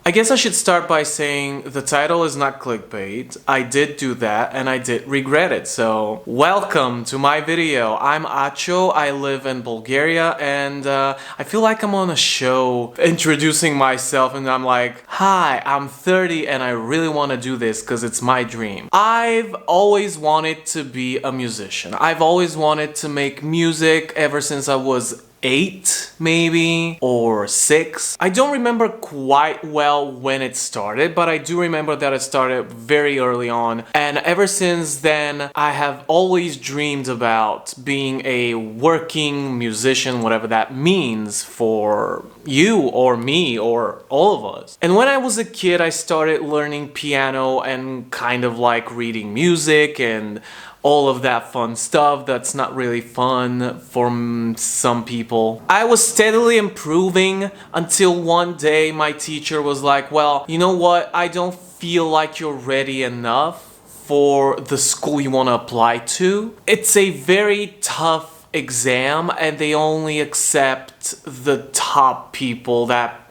I guess I should start by saying the title is not clickbait. I did do that and I did regret it. So welcome to my video. I'm Acho, I live in Bulgaria, and I feel like I'm on a show introducing myself and I'm like, hi, I'm 30 and I really want to do this because it's my dream. I've always wanted to be a musician. I've always wanted to make music ever since I was 8 maybe or 6. I don't remember quite well when it started, but I do remember that it started very early on, and ever since then I have always dreamed about being a working musician, whatever that means for you or me or all of us. And when I was a kid I started learning piano and kind of like reading music and all of that fun stuff that's not really fun for some people. I was steadily improving until one day my teacher was like, well, you know what, I don't feel like you're ready enough for the school you want to apply to. It's a very tough exam and they only accept the top people that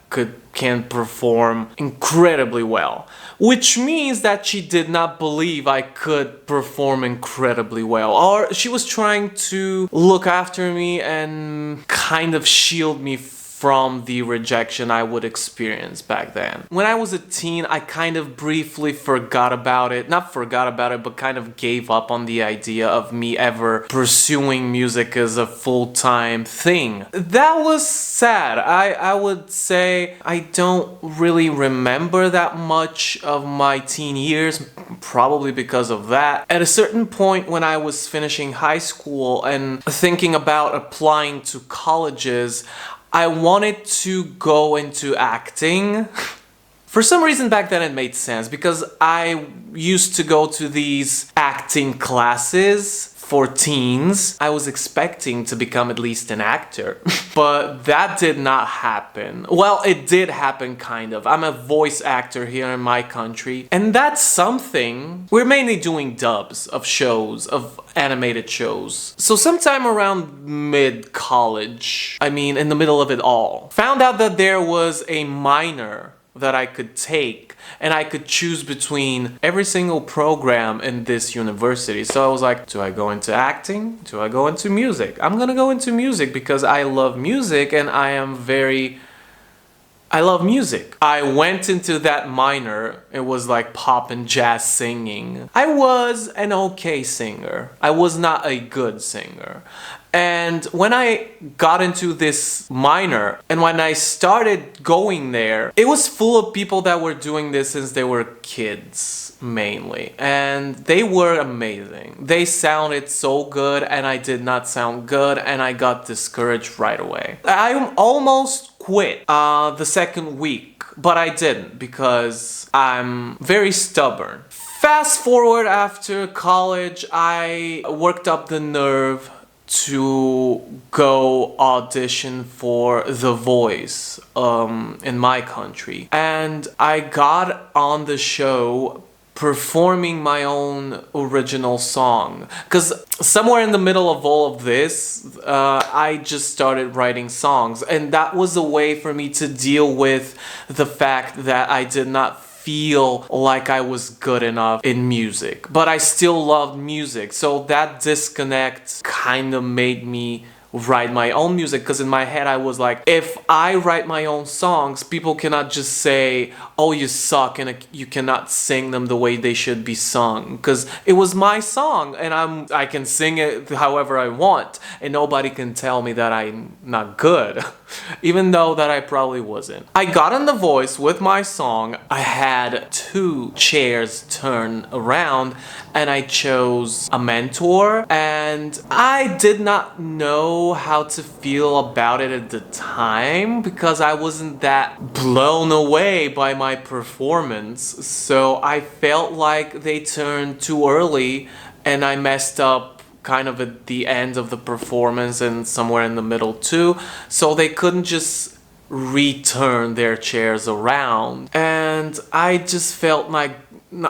can perform incredibly well, which means that she did not believe I could perform incredibly well, or she was trying to look after me and kind of shield me from the rejection I would experience back then. When I was a teen, I kind of briefly forgot about it. Not forgot about it, but kind of gave up on the idea of me ever pursuing music as a full-time thing. That was sad. I would say I don't really remember that much of my teen years, probably because of that. At a certain point when I was finishing high school and thinking about applying to colleges, I wanted to go into acting. For some reason back then it made sense because I used to go to these acting classes for teens. I was expecting to become at least an actor, but that did not happen. Well, it did happen kind of. I'm a voice actor here in my country, and that's something. We're mainly doing dubs of shows, of animated shows. So sometime around mid-college, I mean in the middle of it all, found out that there was a minor that I could take and I could choose between every single program in this university. So I was like, do I go into acting? Do I go into music? I'm gonna go into music because I love music and I love music. I went into that minor. It was like pop and jazz singing. I was an okay singer. I was not a good singer. And when I got into this minor and when I started going there, it was full of people that were doing this since they were kids, mainly. And they were amazing. They sounded so good and I did not sound good and I got discouraged right away. I almost quit the second week, but I didn't because I'm very stubborn. Fast forward after college, I worked up the nerve to go audition for The Voice in my country, and I got on the show performing my own original song, because somewhere in the middle of all of this I just started writing songs, and that was a way for me to deal with the fact that I did not feel like I was good enough in music, but I still loved music. So that disconnect kind of made me write my own music, because in my head I was like, if I write my own songs, people cannot just say, oh, you suck and you cannot sing them the way they should be sung, because it was my song and I can sing it however I want and nobody can tell me that I'm not good. Even though that I probably wasn't. I got on The Voice with my song. I had 2 chairs turn around and I chose a mentor, and I did not know how to feel about it at the time because I wasn't that blown away by my performance. So I felt like they turned too early and I messed up kind of at the end of the performance and somewhere in the middle too, so they couldn't just return their chairs around, and I just felt like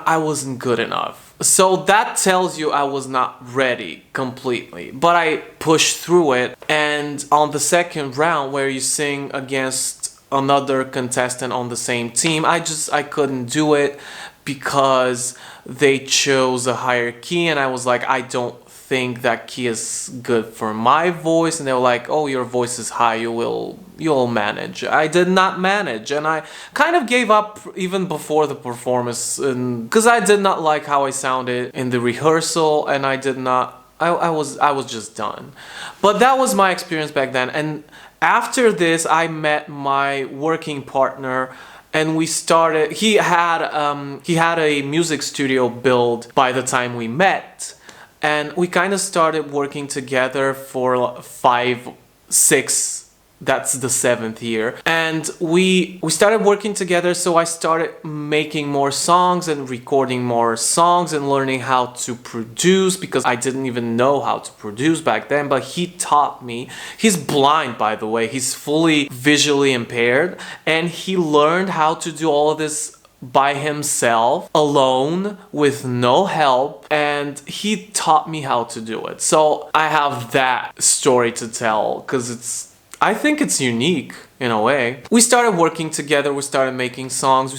I wasn't good enough. So that tells you I was not ready completely, but I pushed through it. And on the second round where you sing against another contestant on the same team. I couldn't do it because they chose a higher key, and I was like, I don't think that key is good for my voice. And they were like, oh, your voice is high, you'll manage. I did not manage, and I kind of gave up even before the performance, because I did not like how I sounded in the rehearsal, and I did not. I was just done. But that was my experience back then. And after this, I met my working partner, and we started. He had a music studio built by the time we met, and we kind of started working together for 5, 6. That's the 7th year, and we started working together. So I started making more songs and recording more songs and learning how to produce, because I didn't even know how to produce back then, but he taught me. He's blind, by the way. He's fully visually impaired, and he learned how to do all of this by himself, alone, with no help, and he taught me how to do it. So I have that story to tell, because I think it's unique in a way. We started working together, we started making songs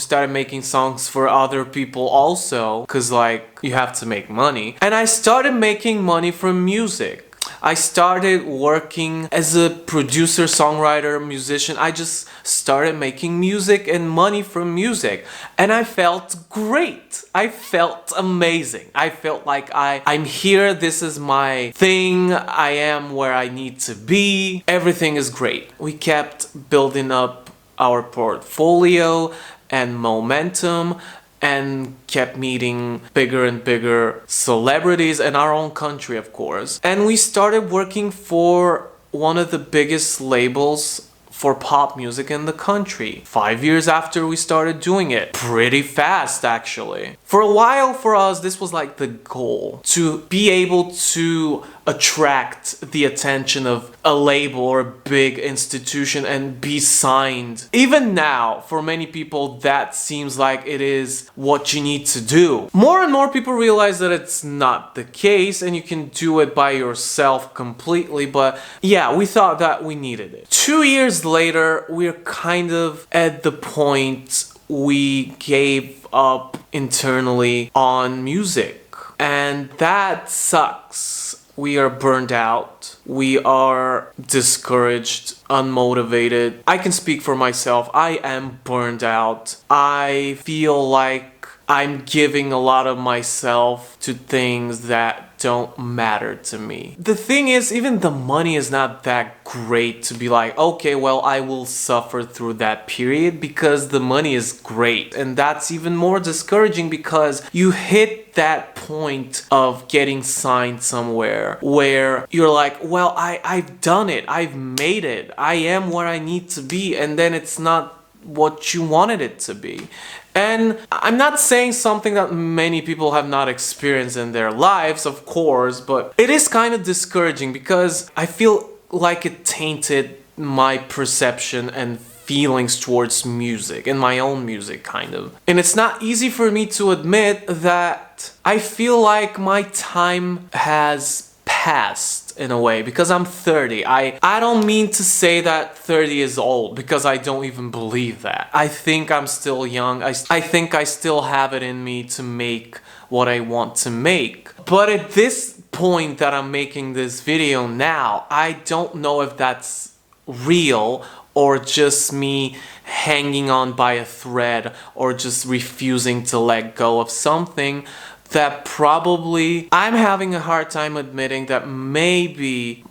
for other people also, because like, you have to make money. And I started making money from music. I started working as a producer, songwriter, musician. I just started making music and money from music. And I felt great. I felt amazing. I felt like I'm here, this is my thing, I am where I need to be. Everything is great. We kept building up our portfolio and momentum, and kept meeting bigger and bigger celebrities in our own country, of course. And we started working for one of the biggest labels for pop music in the country. 5 years after we started doing it. Pretty fast, actually. For a while, for us, this was like the goal, to be able to attract the attention of a label or a big institution and be signed. Even now, for many people, that seems like it is what you need to do. More and more people realize that it's not the case, and you can do it by yourself completely, but yeah, we thought that we needed it. 2 years later, we're kind of at the point we gave up internally on music, and that sucks. We are burned out. We are discouraged, unmotivated. I can speak for myself. I am burned out. I feel like I'm giving a lot of myself to things that don't matter to me. The thing is, even the money is not that great to be like, okay, well, I will suffer through that period, because the money is great. And that's even more discouraging, because you hit that point of getting signed somewhere where you're like, well, I've done it. I've made it. I am where I need to be. And then it's not what you wanted it to be. And I'm not saying something that many people have not experienced in their lives, of course, but it is kind of discouraging, because I feel like it tainted my perception and feelings towards music, and my own music, kind of. And it's not easy for me to admit that I feel like my time has passed in a way, because I'm 30. I don't mean to say that 30 is old, because I don't even believe that. I think I'm still young. I think I still have it in me to make what I want to make. But at this point that I'm making this video now, I don't know if that's real, or just me hanging on by a thread, or just refusing to let go of something that probably I'm having a hard time admitting that maybe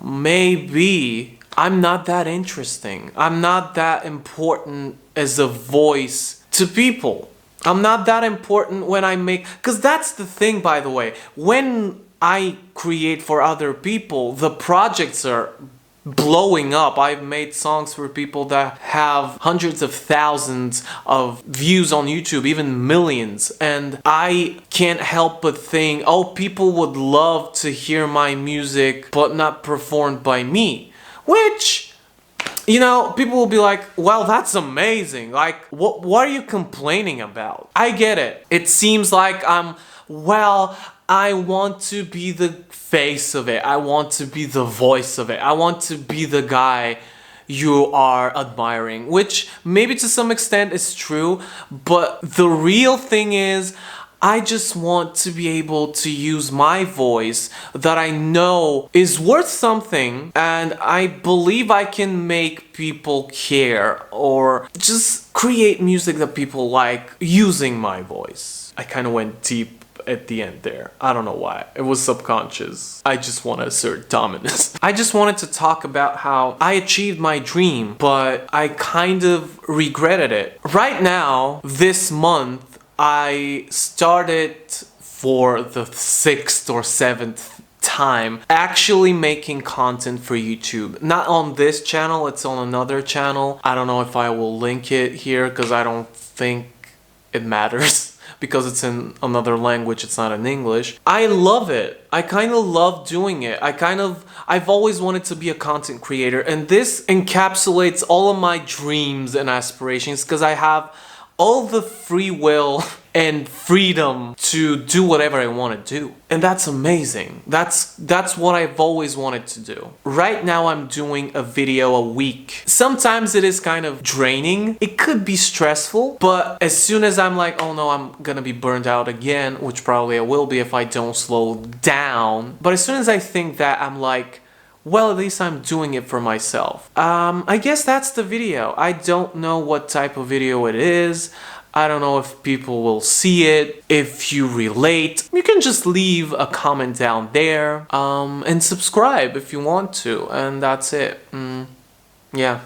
I'm not that interesting. I'm not that important as a voice to people. I'm not that important when I make, because that's the thing, by the way. When I create for other people, the projects are blowing up. I've made songs for people that have hundreds of thousands of views on YouTube, even millions, and I can't help but think, oh, people would love to hear my music but not performed by me, which, you know, people will be like, well, that's amazing, like, what are you complaining about? I get it. It seems like I want to be the face of it. I want to be the voice of it. I want to be the guy, you are admiring, which maybe to some extent is true, but the real thing is I just want to be able to use my voice that I know is worth something, and I believe I can make people care or just create music that people like using my voice. I kind of went deep at the end there. I don't know why. It was subconscious. I just want to assert dominance. I just wanted to talk about how I achieved my dream, but I kind of regretted it. Right now, this month, I started for the 6th or 7th time actually making content for YouTube. Not on this channel, it's on another channel. I don't know if I will link it here because I don't think it matters because it's in another language, it's not in English. I love it. I kind of love doing it. I've always wanted to be a content creator, and this encapsulates all of my dreams and aspirations because I have all the free will and freedom to do whatever I want to do. And that's amazing. That's what I've always wanted to do. Right now I'm doing a video a week. Sometimes it is kind of draining. It could be stressful, but as soon as I'm like, oh no, I'm gonna be burned out again, which probably I will be if I don't slow down. But as soon as I think that, I'm like, well, at least I'm doing it for myself. I guess that's the video. I don't know what type of video it is. I don't know if people will see it. If you relate, you can just leave a comment down there. And subscribe if you want to. And that's it. Yeah.